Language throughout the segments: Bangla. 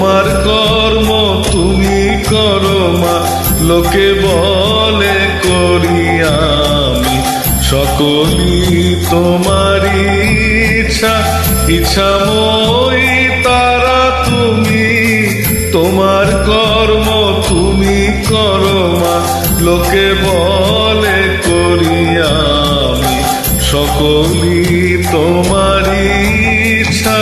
তোমার কর্ম তুমি করো মা, লোকে বলে করি আমি। সকলই তোমারই ইচ্ছা, ইচ্ছাময়ী তারা তুমি। তোমার কর্ম তুমি করো মা, লোকে বলে করি আমি। সকলই তোমারই ইচ্ছা।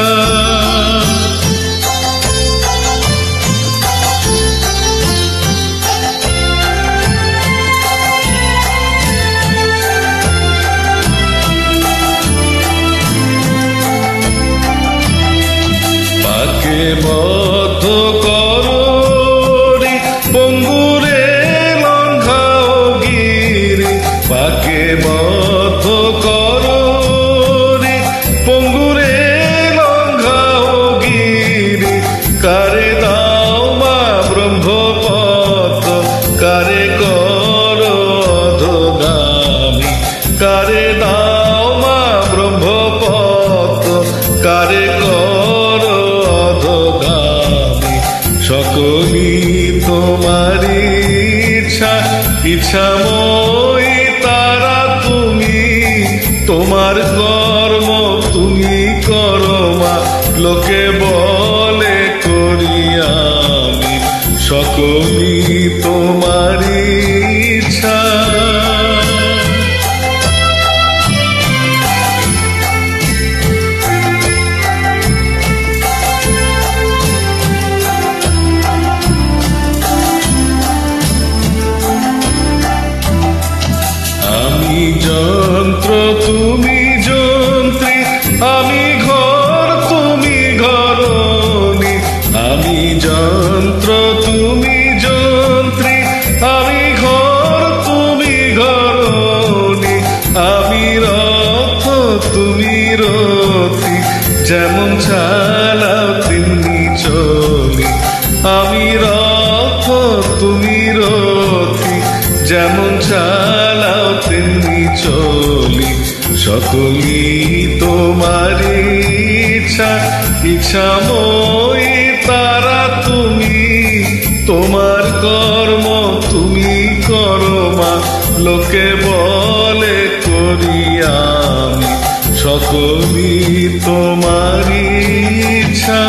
বদ্ধ করি পঙ্গুরে লঙ্ঘাও গিরি, পাকে বদ্ধ করি পঙ্গুরে লঙ্ঘাও গিরি। কারে দাও মা ব্রহ্মপদ, কারে করো অধোগামী। কারে দাও মা ব্রহ্মপদ, কারে করো অধোগামী। সকলই তোমারই ইচ্ছা, ইচ্ছাময়ী তারা তুমি। তোমার কর্ম তুমি করো মা, লোকে বলে করি আমি। সকলই তোমারই ইচ্ছা। আমি যন্ত্র তুমি যন্ত্রী, আমি ঘর তুমি ঘরণী। আমি যন্ত্র তুমি যন্ত্রী, আমি ঘর তুমি ঘরণী। আমি রথ তুমি রথী, যেমন চালাও তেমনি চলি। আমি রথ তুমি রথী, যেমন চালাও তেমনি চলি। সকলই তোমারই ইচ্ছা, ইচ্ছাময়ী তারা তুমি। তোমার কর্ম তুমি করো মা, লোকে বলে করি আমি। সকলই তোমারই ইচ্ছা।